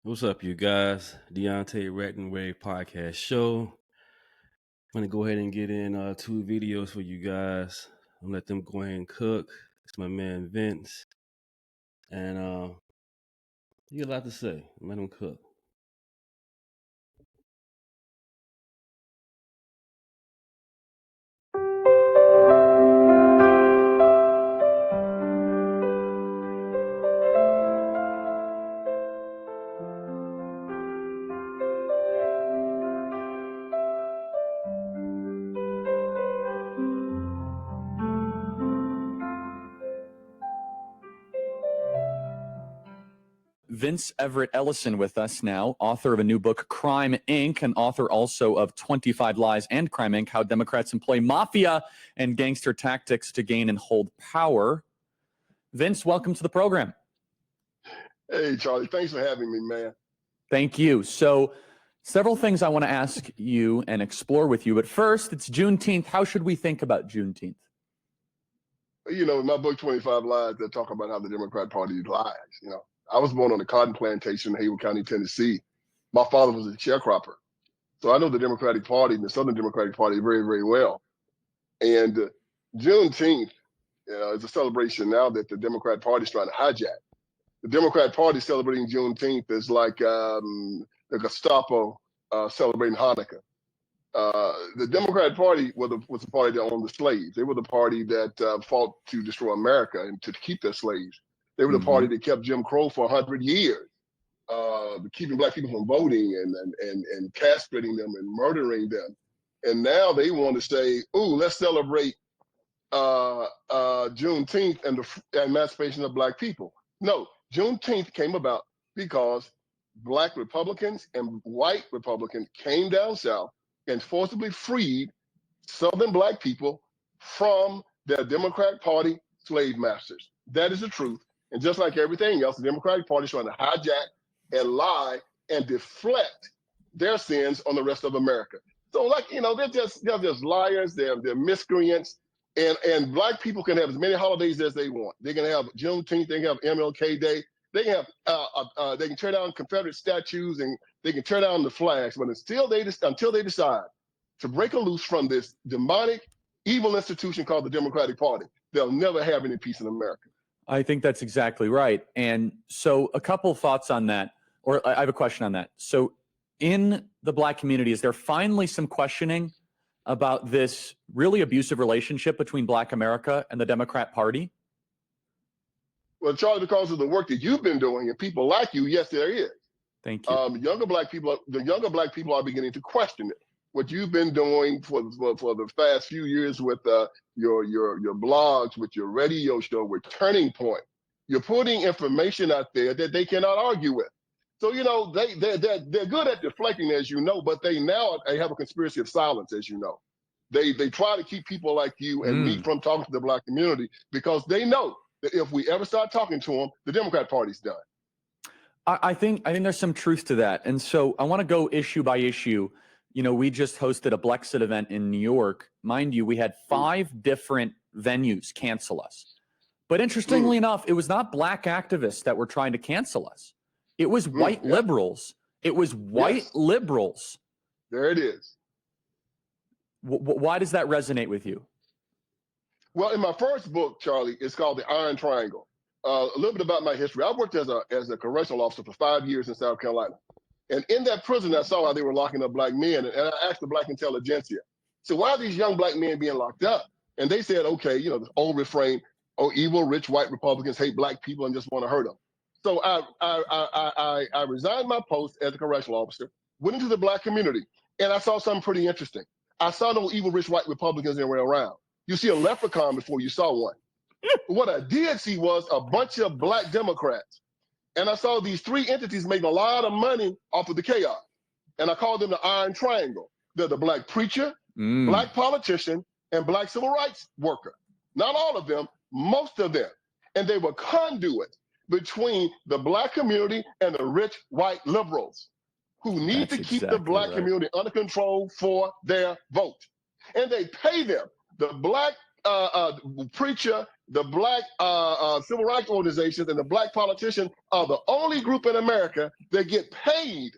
What's up, you guys? Deontay Rattenway podcast show. I'm gonna go ahead and get in two videos for you guys. I'm gonna let them go ahead and cook. It's my man Vince, and he got a lot to say. Let him cook. Vince Everett Ellison with us now, author of a new book, Crime, Inc., and author also of 25 Lies and Crime, Inc., How Democrats Employ Mafia and Gangster Tactics to Gain and Hold Power. Vince, welcome to the program. Hey, Charlie. Thanks for having me, man. Thank you. So, several things I want to ask you and explore with you. But first, it's Juneteenth. How should we think about Juneteenth? You know, in my book, 25 Lies, they talk about how the Democrat Party lies. You know, I was born on a cotton plantation in Haywood County, Tennessee. My father was a sharecropper. So I know the Democratic Party and the Southern Democratic Party very, very well. And Juneteenth is a celebration now that the Democrat Party is trying to hijack. The Democrat Party celebrating Juneteenth is like the Gestapo celebrating Hanukkah. The Democrat Party was the party that owned the slaves. They were the party that fought to destroy America and to keep their slaves. They were the party that kept Jim Crow for 100 years, keeping black people from voting and castrating them and murdering them. And now they want to say, "Ooh, let's celebrate Juneteenth and the emancipation of black people." No, Juneteenth came about because black Republicans and white Republicans came down south and forcibly freed Southern black people from their Democratic Party slave masters. That is the truth. And just like everything else, the Democratic Party is trying to hijack and lie and deflect their sins on the rest of America. So, like, you know, they're just liars, they're miscreants, and black people can have as many holidays as they want. They can have Juneteenth, they can have MLK Day, they can have they can tear down Confederate statues and they can tear down the flags, but until they decide to break loose from this demonic, evil institution called the Democratic Party, they'll never have any peace in America. I think that's exactly right. And so a couple of thoughts on that, or I have a question on that. So in the black community, is there finally some questioning about this really abusive relationship between black America and the Democrat Party? Well, Charlie, because of the work that you've been doing and people like you, yes, there is. Thank you. The younger black people are beginning to question it. What you've been doing for the past few years with your blogs, with your radio show, with Turning Point, you're putting information out there that they cannot argue with. So, you know, they're good at deflecting, as you know, but they have a conspiracy of silence, as you know. They try to keep people like you and me from talking to the black community because they know that if we ever start talking to them, the Democrat Party's done. I think there's some truth to that. And so I want to go issue by issue. You know, we just hosted a Blexit event in New York. Mind you, we had 5 different venues cancel us. But interestingly enough, it was not black activists that were trying to cancel us. It was white liberals. It was white liberals. There it is. Why does that resonate with you? Well, in my first book, Charlie, it's called The Iron Triangle. A little bit about my history. I worked as a correctional officer for 5 years in South Carolina. And in that prison, I saw how they were locking up black men. And I asked the black intelligentsia, so why are these young black men being locked up? And they said, okay, you know, the old refrain, oh, evil, rich, white Republicans hate black people and just want to hurt them. So I resigned my post as a correctional officer, went into the black community, and I saw something pretty interesting. I saw no evil, rich, white Republicans that were around. You see a leprechaun before you saw one. What I did see was a bunch of black Democrats. And I saw these 3 entities making a lot of money off of the chaos. And I called them the Iron Triangle. They're the black preacher, black politician, and black civil rights worker. Not all of them, most of them. And they were conduits between the black community and the rich white liberals who need to keep the black community under control for their vote. And they pay them. The black preacher the black civil rights organizations and the black politicians are the only group in America that get paid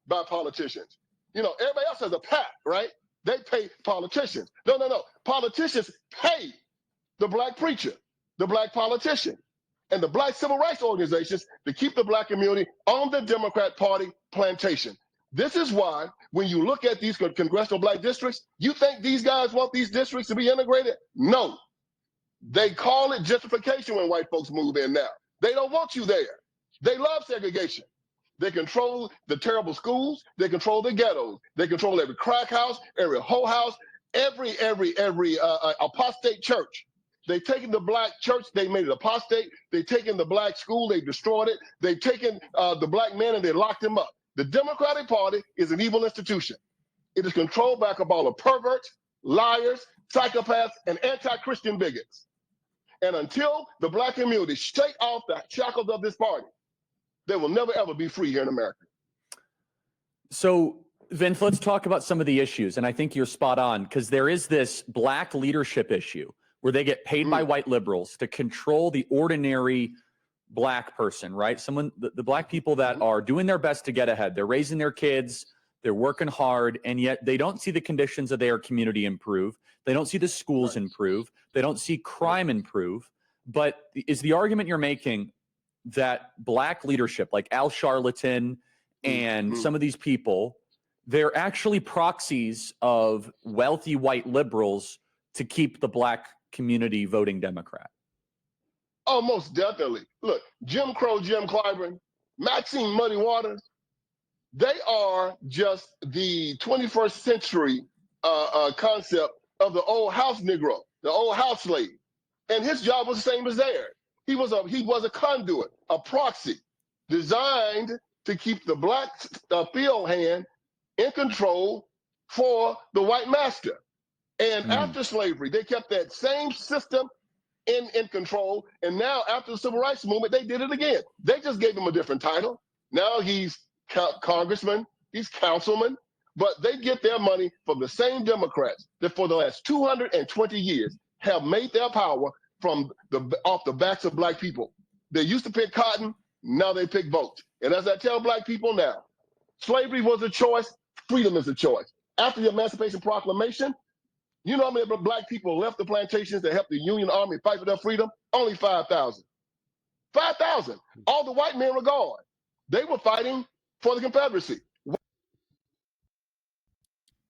by politicians. You know, everybody else has a PAC, right? They pay politicians. No. Politicians pay the black preacher, the black politician, and the black civil rights organizations to keep the black community on the Democrat Party plantation. This is why when you look at these congressional black districts, you think these guys want these districts to be integrated? No. They call it gentrification when white folks move in now. They don't want you there. They love segregation. They control the terrible schools. They control the ghettos. They control every crack house, every hoe house, every apostate church. They've taken the black church, they made it apostate. They've taken the black school, they destroyed it. They've taken the black men and they locked them up. The Democratic Party is an evil institution. It is controlled by a cabal of perverts, liars, psychopaths, and anti-Christian bigots. And until the black community shake off the shackles of this party, they will never, ever be free here in America. So, Vince, let's talk about some of the issues. And I think you're spot on, because there is this black leadership issue where they get paid by white liberals to control the ordinary black person, right? The black people that are doing their best to get ahead. They're raising their kids, they're working hard, and yet they don't see the conditions of their community improve. They don't see the schools improve. They don't see crime improve. But is the argument you're making that black leadership, like Al Sharpton and some of these people, they're actually proxies of wealthy white liberals to keep the black community voting Democrat? Oh, most definitely. Look, Jim Crow, Jim Clyburn, Maxine Muddy Waters, they are just the 21st century concept of the old house Negro, the old house slave. And his job was the same as theirs. He was a conduit, a proxy, designed to keep the black field hand in control for the white master. And after slavery, they kept that same system in control. And now after the civil rights movement, they did it again. They just gave him a different title. Now he's congressman, he's councilman, but they get their money from the same Democrats that for the last 220 years have made their power off the backs of black people. They used to pick cotton, now they pick votes. And as I tell black people now, slavery was a choice, freedom is a choice. After the Emancipation Proclamation, you know how many black people left the plantations to help the Union Army fight for their freedom? Only 5,000. 5,000. All the white men were gone. They were fighting for the Confederacy.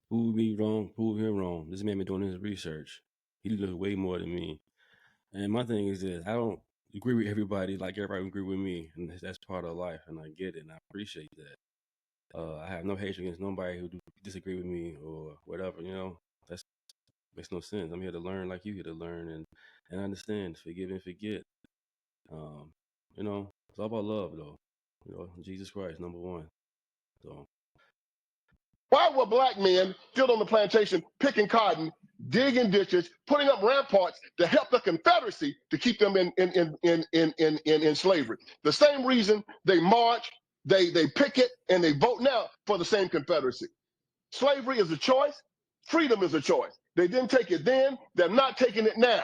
Prove me wrong, prove him wrong. This man been doing his research. He knows way more than me. And my thing is this, I don't agree with everybody like everybody agree with me. And that's part of life, and I get it, and I appreciate that. I have no hatred against nobody who disagree with me or whatever, you know. That makes no sense. I'm here to learn like you here to learn and understand, forgive and forget. You know, it's all about love, though. You know, Jesus Christ, number one. So Why were black men still on the plantation picking cotton, digging ditches, putting up ramparts to help the Confederacy to keep them in slavery? The same reason they march, they picket, and they vote now for the same Confederacy. Slavery is a choice. Freedom is a choice. They didn't take it then. They're not taking it now.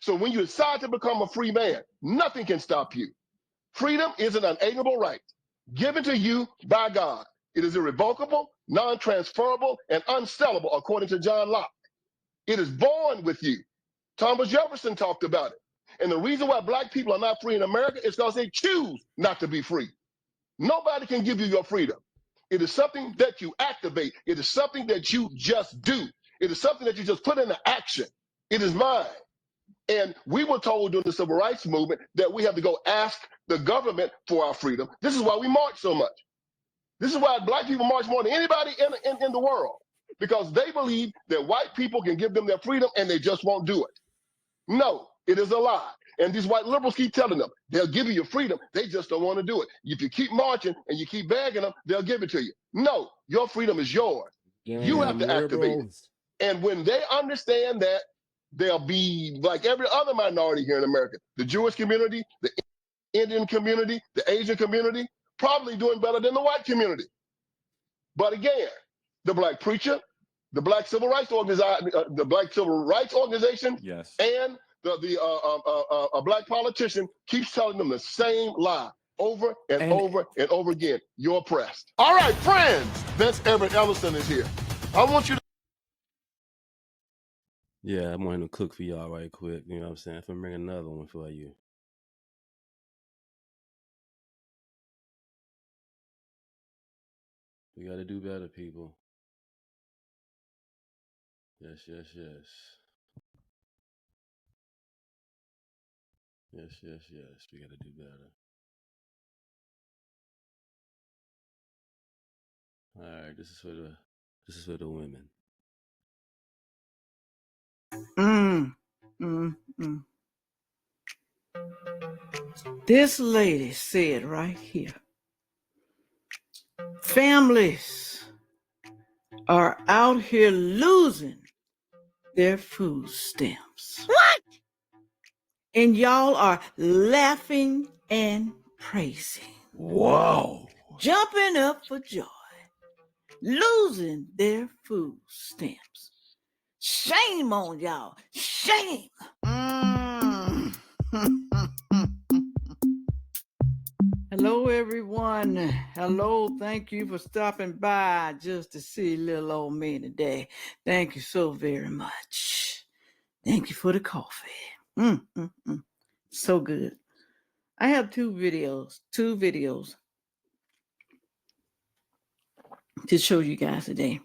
So when you decide to become a free man, nothing can stop you. Freedom is an unalienable right given to you by God. It is irrevocable, non-transferable, and unsellable, according to John Locke. It is born with you. Thomas Jefferson talked about it. And the reason why black people are not free in America is because they choose not to be free. Nobody can give you your freedom. It is something that you activate. It is something that you just do. It is something that you just put into action. It is mine. And we were told during the civil rights movement that we have to go ask the government for our freedom. This is why we march so much. This is why black people march more than anybody in the world, because they believe that white people can give them their freedom and they just won't do it. No, it is a lie. And these white liberals keep telling them, they'll give you your freedom, they just don't want to do it. If you keep marching and you keep begging them, they'll give it to you. No, your freedom is yours. You have to activate it. And when they understand that, they'll be like every other minority here in America, the Jewish community, the Indian community, the Asian community, probably doing better than the white community. But again, the black preacher, the black civil rights organization, yes, and a black politician keeps telling them the same lie over and over and over again. You're oppressed. All right, friends. Vince Everett Ellison is here. I want you to. Yeah, I'm going to cook for y'all right quick. You know what I'm saying? If I bring another one for you. We got to do better, people. Yes, yes, yes. Yes, yes, yes. We got to do better. All right, this is for the women. This lady said right here, families are out here losing their food stamps. What? And y'all are laughing and praising. Whoa. Jumping up for joy. Losing their food stamps. Shame on y'all. Shame. Hello, everyone. Hello. Thank you for stopping by just to see little old me today. Thank you so very much. Thank you for the coffee. So good. I have two videos to show you guys today.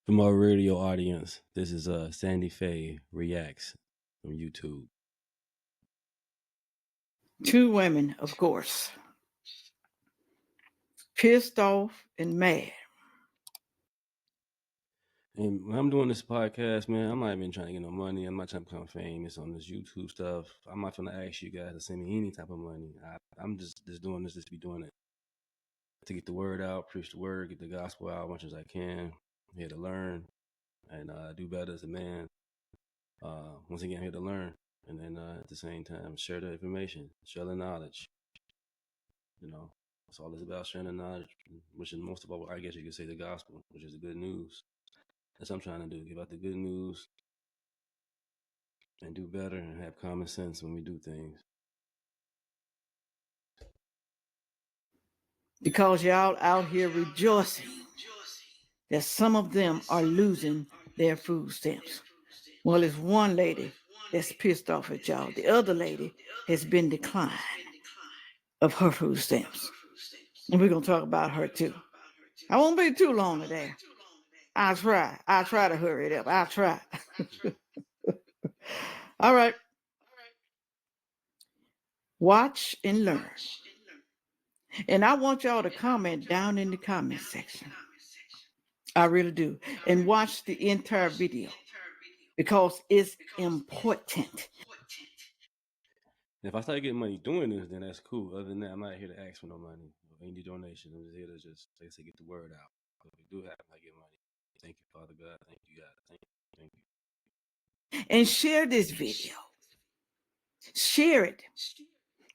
For my radio audience, this is Sandfay Reacts from YouTube. Two women, of course, pissed off and mad. And when I'm doing this podcast, man, I'm not even trying to get no money. I'm not trying to become famous on this YouTube stuff. I'm not trying to ask you guys to send me any type of money. I'm just doing this just to be doing it. To get the word out, preach the word, get the gospel out as much as I can. I'm here to learn and do better as a man. Once again, I'm here to learn. And then at the same time, share the information, share the knowledge. You know, it's all it's about, sharing the knowledge, which is most of all, I guess you could say the gospel, which is the good news. That's what I'm trying to do, give out the good news and do better and have common sense when we do things. Because y'all out here rejoicing that some of them are losing their food stamps. Well, it's one lady that's pissed off at y'all. The other lady has been declined of her food stamps. And we're going to talk about her too. I won't be too long today. I'll try to hurry it up. I'll try. All right. Watch and learn. And I want y'all to comment down in the comment section. I really do. And watch the entire video because it's important. And if I start getting money doing this, then that's cool. Other than that, I'm not here to ask for no money or any donation. I'm just here to just, like I say, get the word out. If we do happen, I get money. Thank you, Father God. Thank you, God. Thank you. And share this video. Share it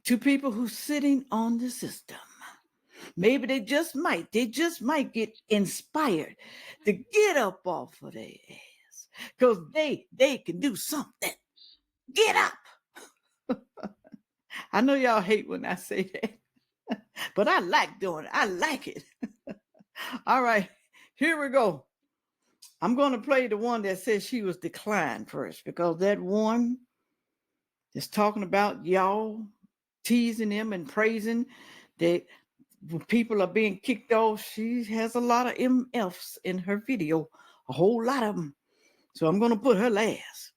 to people who's sitting on the system. Maybe they just might get inspired to get up off of their ass because they can do something. Get up. I know y'all hate when I say that, but I like doing it. I like it. All right, here we go. I'm going to play the one that says she was declined first because that one is talking about y'all teasing them and praising that people are being kicked off. She has a lot of MFs in her video, a whole lot of them. So I'm going to put her last.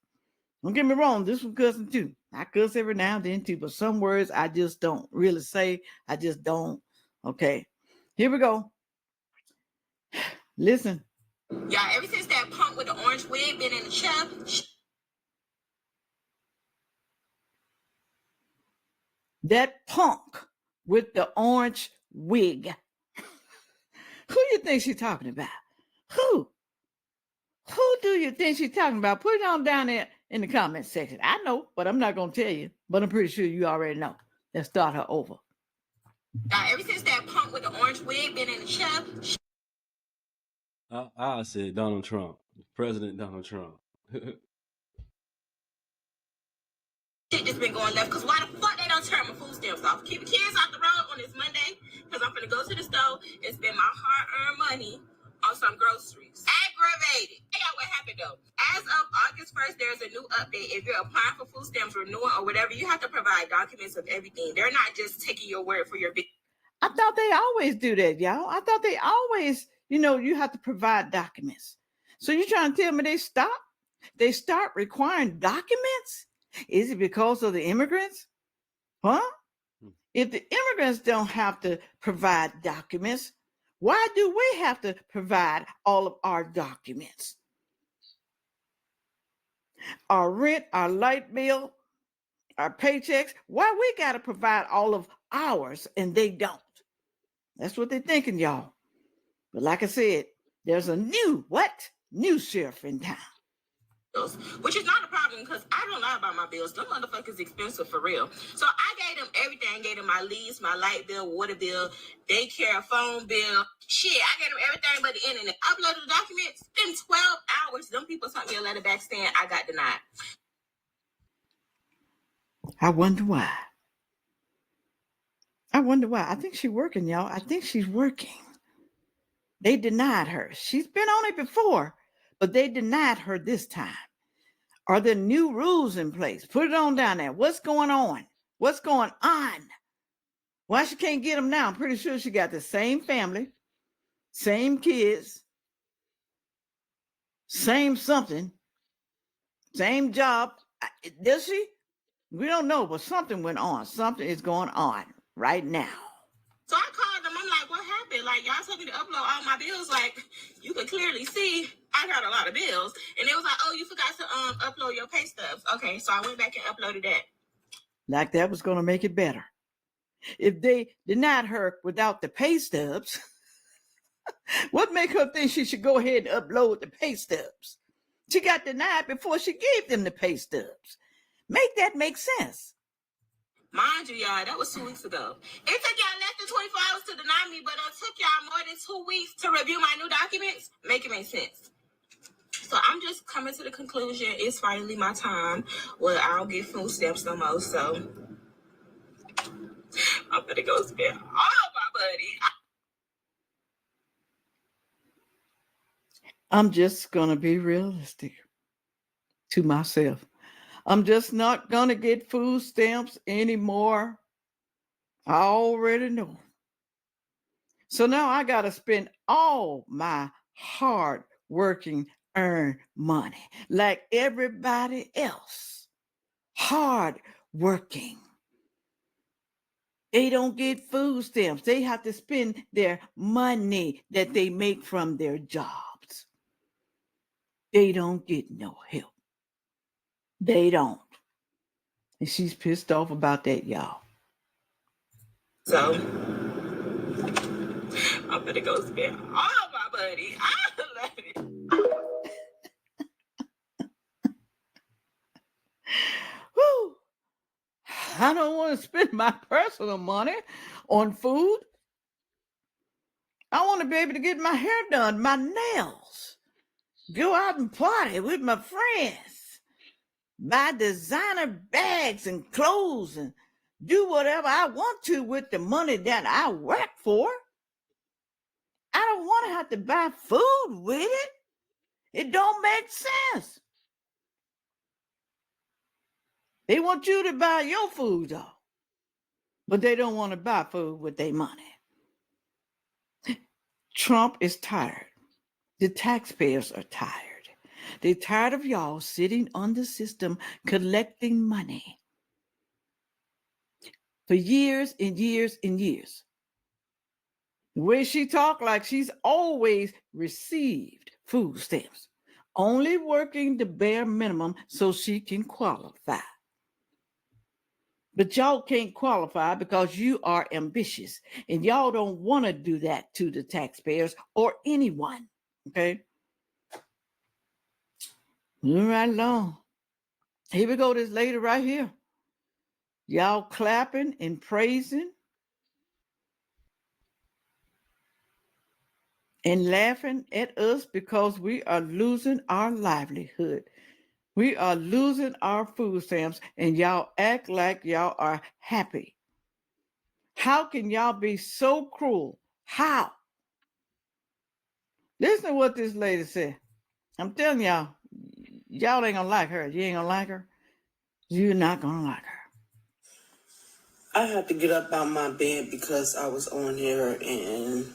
Don't get me wrong, this was cussing too. I cuss every now and then too, but some words I just don't really say. I just don't. Okay, here we go. Listen. Y'all, ever since that punk with the orange wig been in the chair. That punk with the orange wig. Who do you think she's talking about? Who? Who do you think she's talking about? Put it on down there in the comment section. I know, but I'm not going to tell you. But I'm pretty sure you already know. Let's start her over. Y'all, ever since that punk with the orange wig been in the chair. I said Donald Trump, President Donald Trump. Shit just been going left. Because why the fuck they don't turn my food stamps off? Keep the kids off the road on this Monday. Because I'm going to go to the store and spend my hard-earned money on some groceries. Aggravated. Hey, y'all, what happened though? As of August 1st, there's a new update. If you're applying for food stamps, renewing, or whatever, you have to provide documents of everything. They're not just taking your word for your I thought they always do that, y'all. I thought they always, you have to provide documents. So you're trying to tell me they stop? They start requiring documents? Is it because of the immigrants? Huh? If the immigrants don't have to provide documents, why do we have to provide all of our documents? Our rent, our light bill, our paychecks, why we got to provide all of ours and they don't? That's what they're thinking, y'all. But like I said, there's a new sheriff in town. bills, which is not a problem because I don't lie about my bills. Them motherfuckers expensive for real. So I gave them everything. Gave them my lease, my light bill, water bill, daycare, phone bill. Shit, I gave them everything but the internet. Uploaded the documents. In 12 hours, them people sent me a letter back saying I got denied. I wonder why. I think she's working, y'all. I think she's working. They denied her. She's been on it before, but they denied her this time. Are there new rules in place? Put it on down there. What's going on? What's going on? Why she can't get them now? I'm pretty sure she got the same family, same kids, same something, same job. Does she? We don't know, but something went on. Something is going on right now. So I called them. I'm like, what happened? Like, y'all told me to upload all my bills. Like, you could clearly see I got a lot of bills. And they was like, oh, you forgot to upload your pay stubs. Okay, so I went back and uploaded that. Like that was going to make it better. If they denied her without the pay stubs, what make her think she should go ahead and upload the pay stubs? She got denied before she gave them the pay stubs. Make that make sense. Mind you, y'all, that was 2 weeks ago. It took y'all less than 24 hours to deny me, but it took y'all more than 2 weeks to review my new documents. Make it make sense. So I'm just coming to the conclusion it's finally my time. Well, I don't get food stamps no more, so I'm gonna go spend all my money. I'm just going to be realistic to myself. I'm just not going to get food stamps anymore. I already know. So now I got to spend all my hard working earned money like everybody else. Hard working. They don't get food stamps. They have to spend their money that they make from their jobs. They don't get no help. They don't. And she's pissed off about that, y'all. So I'm gonna go spend all my money. I love it. Whew. I don't want to spend my personal money on food. I want to be able to get my hair done, my nails, go out and party with my friends, buy designer bags and clothes, and do whatever I want to with the money that I work for. I don't want to have to buy food with it. It don't make sense. They want you to buy your food, though, but they don't want to buy food with their money. Trump is tired. The taxpayers are tired. They're tired of y'all sitting on the system collecting money for years and years and years. The way she talked, like she's always received food stamps, only working the bare minimum so she can qualify. But y'all can't qualify because you are ambitious and y'all don't want to do that to the taxpayers or anyone. Okay? Moving right along. Here we go, this lady right here. Y'all clapping and praising and laughing at us because we are losing our livelihood. We are losing our food stamps, and y'all act like y'all are happy. How can y'all be so cruel? How? Listen to what this lady said. I'm telling y'all, y'all ain't gonna like her. You ain't gonna like her. You're not gonna like her. I had to get up out my bed because I was on here and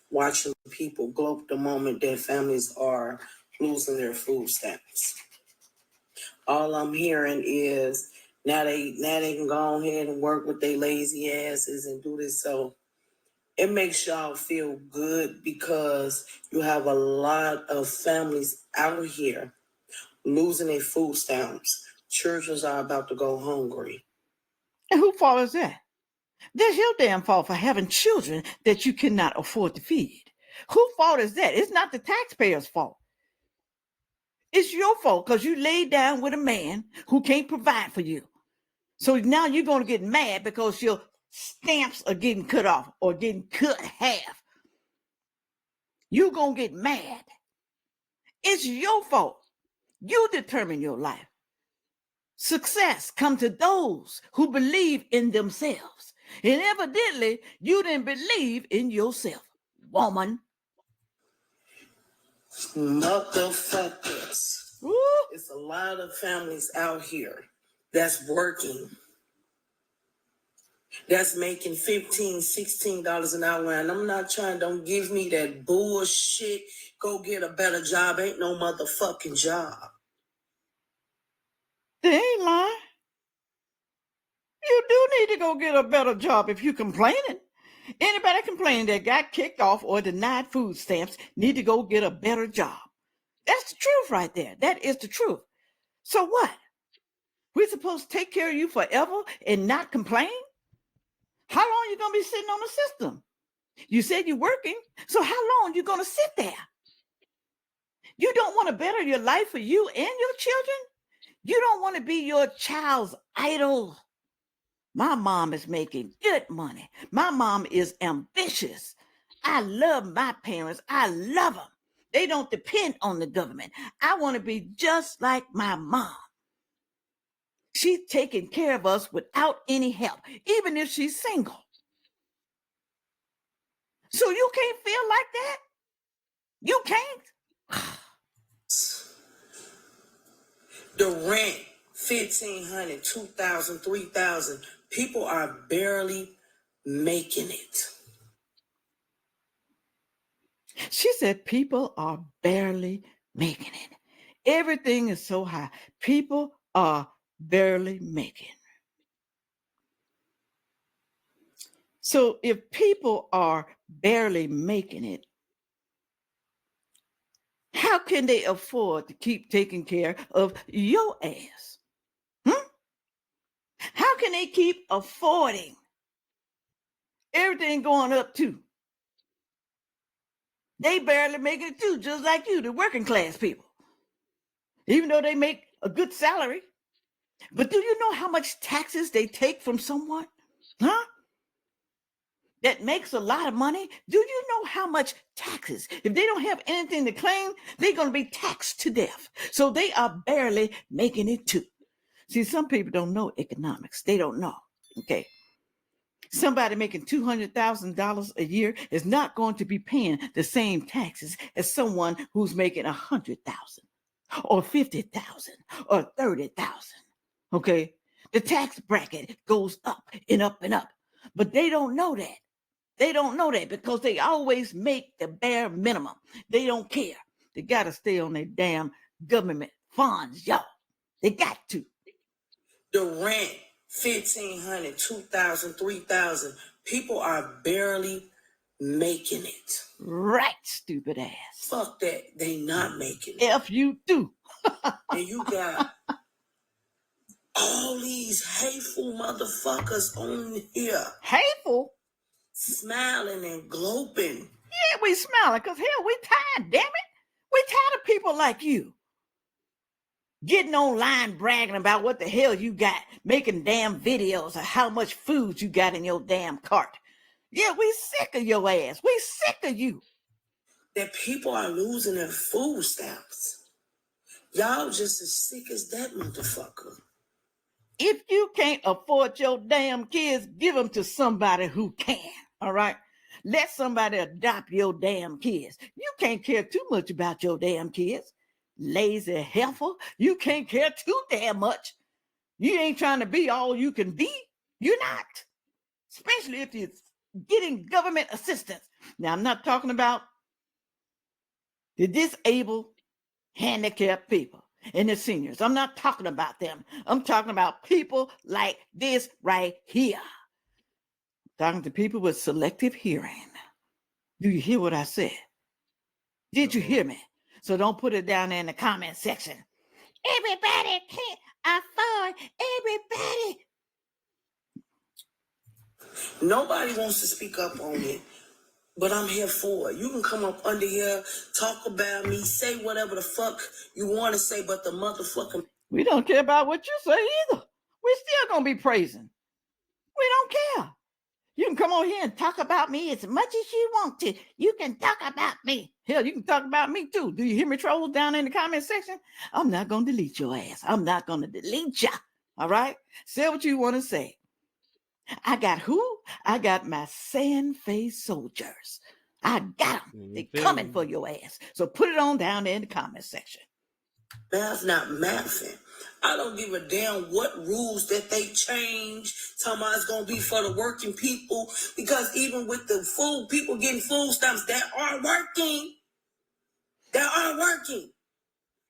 watching people gloat the moment their families are losing their food stamps. All I'm hearing is now they can go ahead and work with their lazy asses and do this. So it makes y'all feel good because you have a lot of families out here losing their food stamps. Children are about to go hungry. And who fault is that? That's your damn fault for having children that you cannot afford to feed. Whose fault is that? It's not the taxpayer's fault. It's your fault because you laid down with a man who can't provide for you. So now you're going to get mad because your stamps are getting cut off or getting cut half. You're going to get mad. It's your fault. You determine your life. Success comes to those who believe in themselves. And evidently, you didn't believe in yourself, woman. Motherfuckers. Woo. It's a lot of families out here that's working, that's making $15, $16 an hour. And I'm not trying, don't give me that bullshit. Go get a better job. Ain't no motherfucking job. They ain't lying. You do need to go get a better job if you're complaining. Anybody complaining that got kicked off or denied food stamps need to go get a better job. That's the truth right there. That is the truth. So what? We're supposed to take care of you forever and not complain? How long are you going to be sitting on the system? You said you're working, so how long are you going to sit there? You don't want to better your life for you and your children? You don't want to be your child's idol. My mom is making good money. My mom is ambitious. I love my parents. I love them. They don't depend on the government. I want to be just like my mom. She's taking care of us without any help, even if she's single. So you can't feel like that? You can't? The rent, $1,500, $2,000, $3,000. People are barely making it. She said people are barely making it. Everything is so high. People are barely making. So if people are barely making it, how can they afford to keep taking care of your ass? How can they keep affording everything going up too? They barely make it too, just like you, the working class people. Even though they make a good salary. But do you know how much taxes they take from someone? Huh? That makes a lot of money. Do you know how much taxes? If they don't have anything to claim, they're going to be taxed to death. So they are barely making it too. See, some people don't know economics. They don't know. Okay. Somebody making $200,000 a year is not going to be paying the same taxes as someone who's making $100,000 or $50,000 or $30,000. Okay. The tax bracket goes up and up and up, but they don't know that. They don't know that because they always make the bare minimum. They don't care. They got to stay on their damn government funds, y'all. They got to. The rent, $1,500, $2,000, $3,000. People are barely making it. Right, stupid ass. Fuck that. They not making it. F you do. And you got all these hateful motherfuckers on here. Hateful? Smiling and gloping. Yeah, we smiling because hell, we tired, damn it. We tired of people like you. Getting online bragging about what the hell you got, making damn videos of how much food you got in your damn cart. Yeah, we sick of your ass. We sick of you. That people are losing their food stamps. Y'all just as sick as that motherfucker. If you can't afford your damn kids, give them to somebody who can. All right? Let somebody adopt your damn kids. You can't care too much about your damn kids. Lazy heifer. You can't care too damn much. You ain't trying to be all you can be. You're not. Especially if you're getting government assistance. Now, I'm not talking about the disabled, handicapped people and the seniors. I'm not talking about them. I'm talking about people like this right here. I'm talking to people with selective hearing. Do you hear what I said? Did you hear me? So don't put it down there in the comment section. Everybody can't afford everybody. Nobody wants to speak up on it, but I'm here for it. You can come up under here, talk about me, say whatever the fuck you want to say, but the motherfucking... We don't care about what you say either. We're still going to be praising. We don't care. You can come on here and talk about me as much as you want to. You can talk about me. Hell, you can talk about me too. Do you hear me, trolls, down in the comment section? I'm not going to delete your ass. I'm not going to delete ya. All right? Say what you want to say. I got who? I got my Sandfay soldiers. I got them. They coming for your ass. So put it on down there in the comment section. Math not mathing. I don't give a damn what rules that they change. Talking about it's going to be for the working people. Because even with the food, people getting food stamps that aren't working. That aren't working.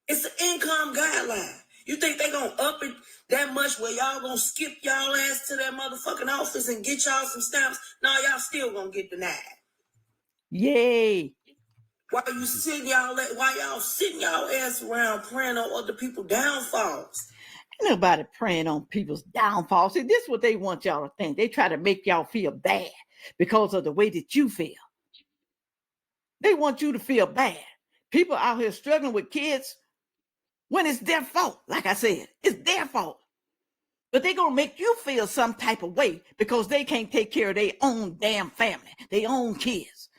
It's an income guideline. You think they going to up it that much where y'all going to skip y'all ass to that motherfucking office and get y'all some stamps? No, y'all still going to get denied. Yay. Why y'all sitting y'all ass around praying on other people's downfalls? Ain't nobody praying on people's downfalls. See, this is what they want y'all to think. They try to make y'all feel bad because of the way that you feel. They want you to feel bad. People out here struggling with kids when it's their fault. Like I said, it's their fault. But they're going to make you feel some type of way because they can't take care of their own damn family, their own kids.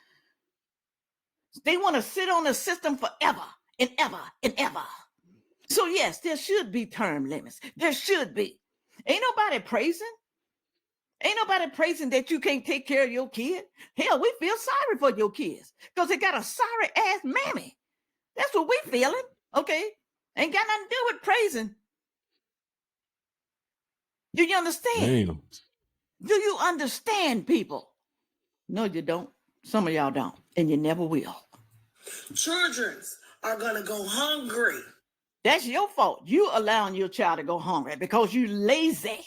They want to sit on the system forever and ever and ever. So yes, there should be term limits. There should be. Ain't nobody praising. Ain't nobody praising that you can't take care of your kid. Hell, we feel sorry for your kids because they got a sorry ass mammy. That's what we feeling. Okay? Ain't got nothing to do with praising. Do you understand? Damn. Do you understand, people? No, you don't. Some of y'all don't, and you never will. Children are going to go hungry. That's your fault. You allowing your child to go hungry because you lazy.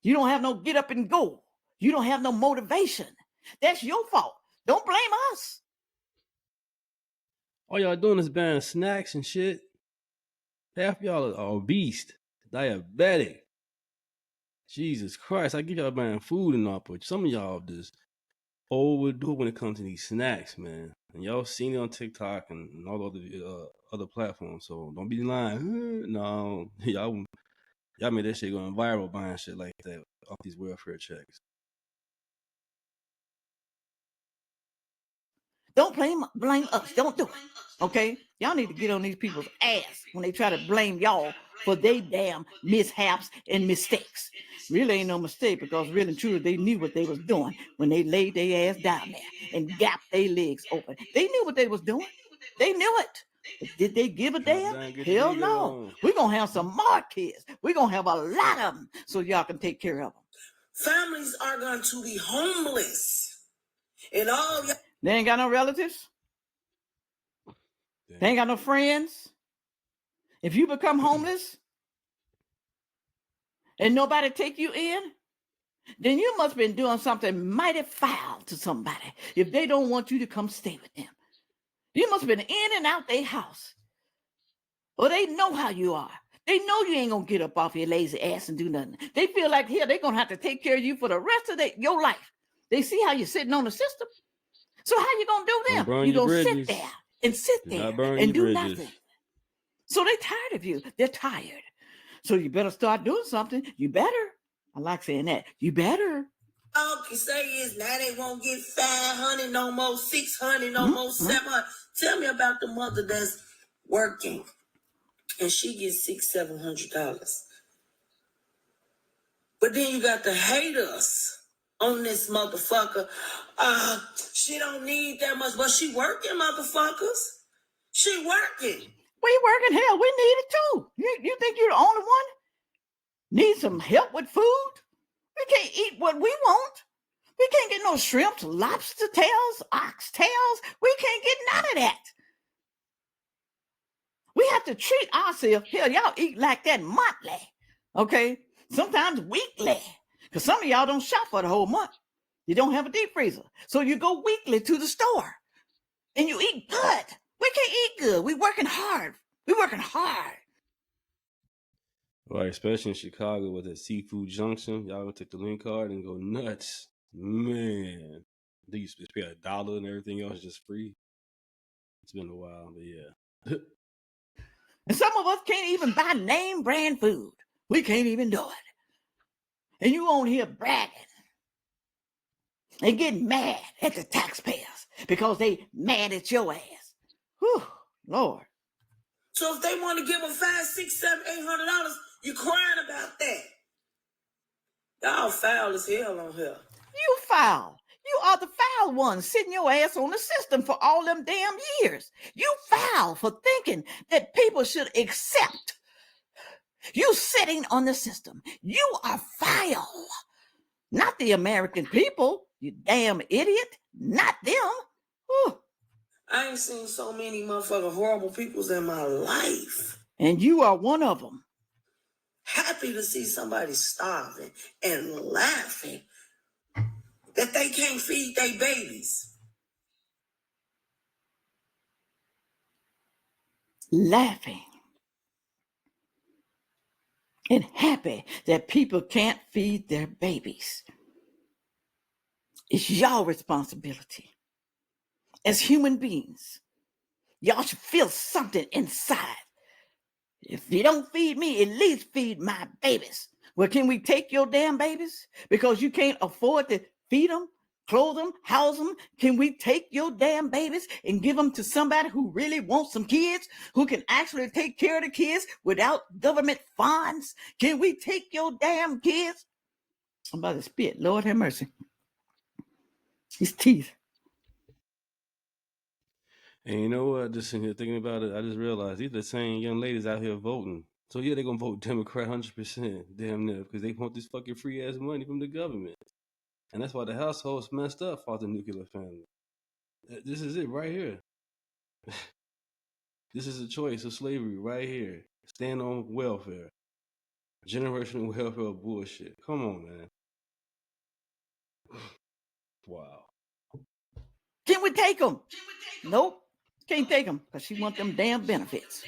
You don't have no get up and go. You don't have no motivation. That's your fault. Don't blame us. All y'all doing is buying snacks and shit. Half y'all are obese, diabetic. Jesus Christ, I get y'all buying food and all, but some of y'all just overdo when it comes to these snacks, man. And y'all seen it on TikTok and all the other platforms, so don't be lying. No, y'all made that shit going viral buying shit like that off these welfare checks. Don't blame us. Don't do it. Okay? Y'all need to get on these people's ass when they try to blame y'all for their damn mishaps and mistakes. Really ain't no mistake because really and truly they knew what they was doing when they laid their ass down there and gapped their legs open. They knew what they was doing. They knew it. But did they give a damn? Hell no. We're going to have some more kids. We're going to have a lot of them so y'all can take care of them. Families are going to be homeless. And all y'all... They ain't got no relatives. They ain't got no friends. If you become homeless and nobody take you in, then you must have been doing something mighty foul to somebody if they don't want you to come stay with them. You must have been in and out their house. Or they know how you are. They know you ain't going to get up off your lazy ass and do nothing. They feel like here they're going to have to take care of you for the rest of your life. They see how you're sitting on the system. So how you going to do them? You're going to sit there and sit there and do nothing. So they're tired of you. They're tired. So you better start doing something. You better. I like saying that. You better. All can say is now they won't get 500 no more, 600 no more, 700. Tell me about the mother that's working. and she gets $600-700. But then you got to hate us on this motherfucker. She don't need that much, but she working, motherfuckers. She working. We working, hell, we need it too. You think you're the only one? Need some help with food? We can't eat what we want. We can't get no shrimps, lobster tails, ox tails. We can't get none of that. We have to treat ourselves. Hell, y'all eat like that monthly, okay? Sometimes weekly, because some of y'all don't shop for the whole month. You don't have a deep freezer. So you go weekly to the store and you eat good. We can't eat good. We working hard. We working hard. Right, especially in Chicago with that Seafood Junction. Y'all gonna take the link card and go nuts. Man. They used to pay $1 and everything else just free. It's been a while, but yeah. And some of us can't even buy name brand food. We can't even do it. And you on here bragging and getting mad at the taxpayers because they mad at your ass. Whew, Lord. So if they want to give them $500, $600, $700, $800, you crying about that. Y'all foul as hell on here. You foul. You are the foul one sitting your ass on the system for all them damn years. You foul for thinking that people should accept you sitting on the system. You are foul. Not the American people, you damn idiot. Not them. Whew. I ain't seen so many motherfucking horrible peoples in my life. And you are one of them. Happy to see somebody starving and laughing that they can't feed their babies. Laughing and happy that people can't feed their babies. It's your responsibility. As human beings, y'all should feel something inside. If you don't feed me, at least feed my babies. Well, can we take your damn babies? Because you can't afford to feed them, clothe them, house them. Can we take your damn babies and give them to somebody who really wants some kids, who can actually take care of the kids without government funds? Can we take your damn kids? I'm about to spit. Lord have mercy. His teeth. And you know what? Just sitting here thinking about it, I just realized these are the same young ladies out here voting. So yeah, they're gonna vote Democrat 100%, damn near, because they want this fucking free ass money from the government. And that's why the household's messed up for the nuclear family. This is it right here. This is a choice of slavery right here. Stand on welfare. Generational welfare bullshit. Come on, man. Wow. Can we take them? Nope. Can't take them because she want them damn benefits.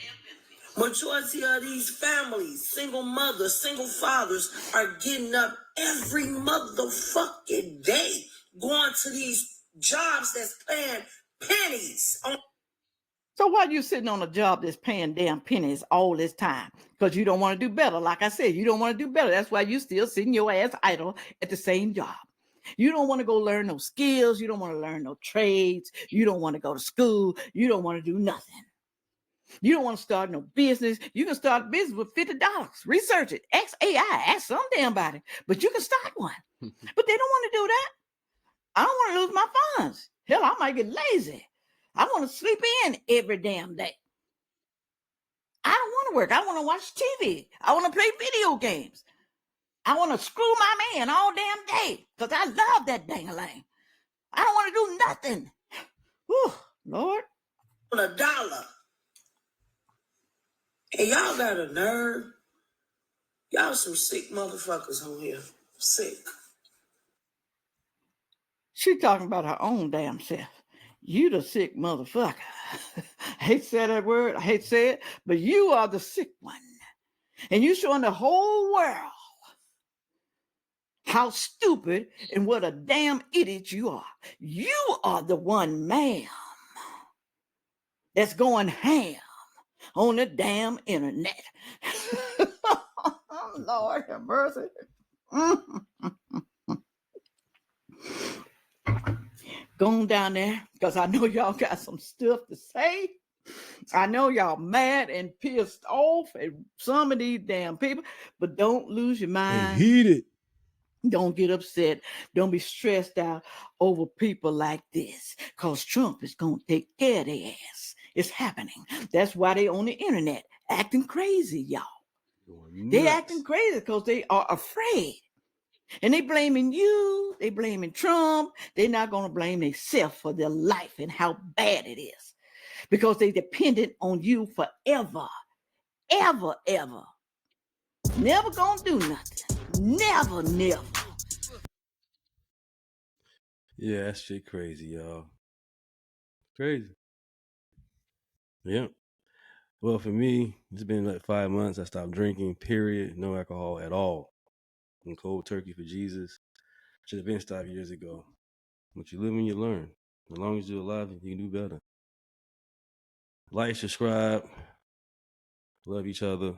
Majority of these families, single mothers, single fathers, are getting up every motherfucking day, going to these jobs that's paying pennies. So why are you sitting on a job that's paying damn pennies all this time? Because you don't want to do better. Like I said, you don't want to do better. That's why you still sitting your ass idle at the same job. You don't want to go learn no skills. You don't want to learn no trades. You don't want to go to school. You don't want to do nothing. You don't want to start no business. You can start a business with $50. Research it. Ask AI. Ask some damn body. But you can start one. But they don't want to do that. I don't want to lose my funds. Hell, I might get lazy. I want to sleep in every damn day. I don't want to work. I want to watch TV. I want to play video games. I want to screw my man all damn day because I love that dang-a-lang. I don't want to do nothing. Whew, Lord. $1. And y'all got a nerve. Y'all some sick motherfuckers on here. Sick. She talking about her own damn self. You the sick motherfucker. I hate to say that word. I hate to say it. But you are the sick one. And you showing the whole world how stupid and what a damn idiot you are. You are the one, ma'am, that's going ham on the damn internet. Lord have mercy. Going down there because I know y'all got some stuff to say. I know y'all mad and pissed off at some of these damn people, but don't lose your And mind. heated. Don't get upset. Don't be stressed out over people like this, because Trump is going to take care of their ass. It's happening. That's why they on the internet acting crazy, y'all. They acting crazy because they are afraid. And they blaming you. They blaming Trump. They're not going to blame themselves for their life and how bad it is, because they dependent on you forever. Ever, ever. Never going to do nothing. Never, never. Yeah, that shit crazy, y'all. Crazy. Yep. Well, for me, it's been like 5 months. I stopped drinking, period. No alcohol at all. And cold turkey for Jesus. Should have been stopped years ago. But you live and you learn. As long as you're alive, you can do better. Like, subscribe. Love each other.